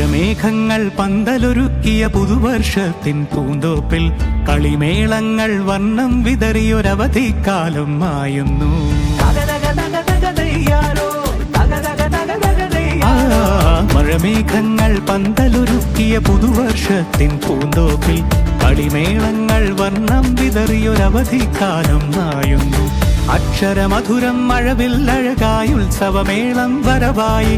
മഴമേഘങ്ങൾ പന്തലൊരുക്കിയ പുതുവർഷത്തിൻ പൂന്തോപ്പിൽ കളിമേളങ്ങൾ വർണ്ണം വിതറിയൊരവധിക്കാലം മായുന്നു. മഴമേഘങ്ങൾ പന്തലൊരുക്കിയ പുതുവർഷത്തിൻ പൂന്തോപ്പിൽ കളിമേളങ്ങൾ വർണ്ണം വിതറിയൊരവധിക്കാലം മായുന്നു. അക്ഷരമധുരം മഴവില്ലഴകായി ഉത്സവമേളം വരവായി,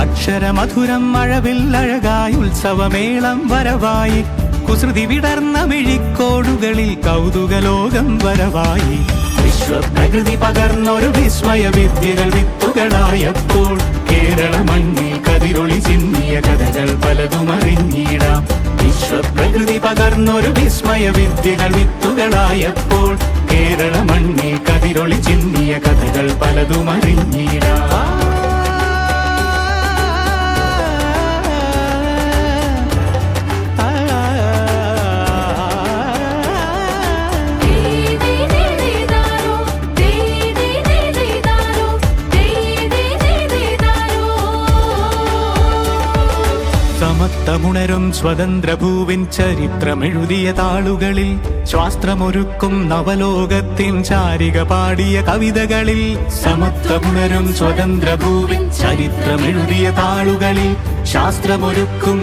അക്ഷരമധുരം മഴവില്ലഴകായി ഉത്സവമേളം വരവായി, കുസൃതി വിടർന്ന മിഴിക്കോടുകളിൽ കൗതുകലോകം വരവായി. വിശ്വപ്രകൃതി പകർന്നൊരു വിസ്മയ വിദ്യകൾ വിത്തുകളായപ്പോൾ കേരള മണ്ണിൽ കതിരൊളി ചിന്നിയ കഥകൾ പലതും അറിഞ്ഞിടാം. വിശ്വപ്രകൃതി പകർന്നൊരു വിസ്മയ വിദ്യകൾ വിത്തുകളായപ്പോൾ കേരള മണ്ണിൽ കതിരൊളി ചിന്നിയ കഥകൾ പലതും അറിഞ്ഞിടാം. സമത്വമുണരും സ്വതന്ത്രഭൂവിൻ ചരിത്രമെഴുതിയ താളുകളിൽ, ശാസ്ത്രമൊരുക്കും നവലോകത്തിൻ ചാരിക പാടിയ കവിതകളിൽ. സമത്വമുണരും സ്വതന്ത്രഭൂവിൻ ചരിത്രമെഴുതിയ താളുകളിൽ, ശാസ്ത്രമൊരുക്കും